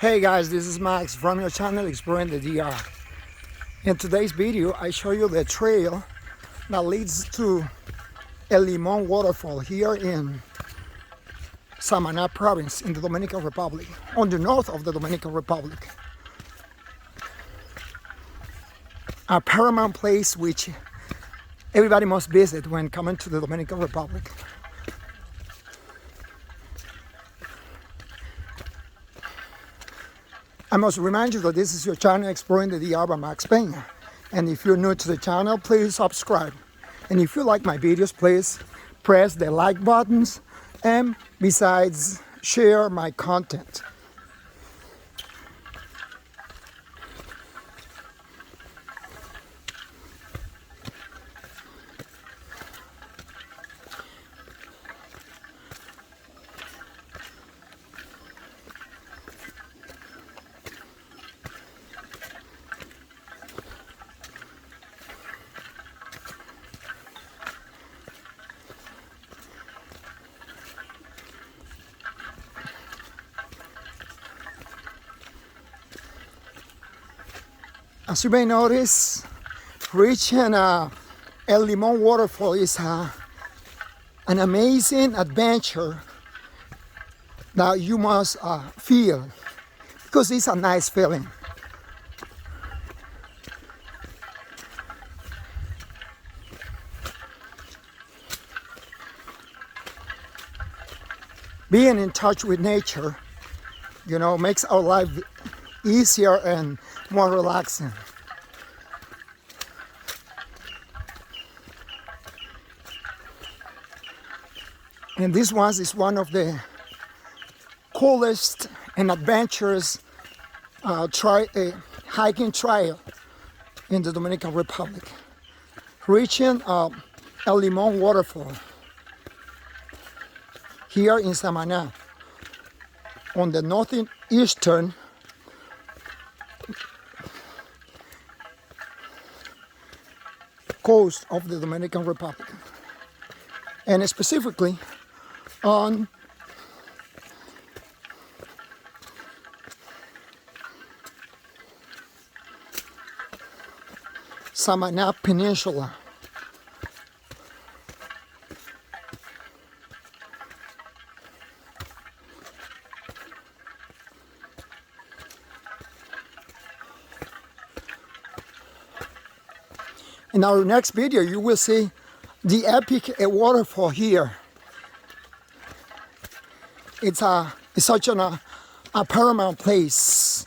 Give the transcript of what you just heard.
Hey guys, this is Max from your channel Exploring the DR. In today's video, I show you the trail that leads to Limón Waterfall here in Samaná province in the Dominican Republic, on the north of the Dominican Republic. A paramount place which everybody must visit when coming to the Dominican Republic. I must remind you that this is your channel Exploring the DR by Max Peña. And if you're new to the channel, please subscribe. And if you like my videos, please press the like buttons and besides, share my content. As you may notice, reaching Limón Waterfall is an amazing adventure that you must feel, because it's a nice feeling. Being in touch with nature, you know, makes our life easier and more relaxing. And this one is one of the coolest and adventurous hiking trail in the Dominican Republic. Reaching Limón Waterfall here in Samaná on the northeastern coast of the Dominican Republic, and specifically on Samaná Peninsula. In our next video, you will see the epic waterfall here. It's such a paramount place.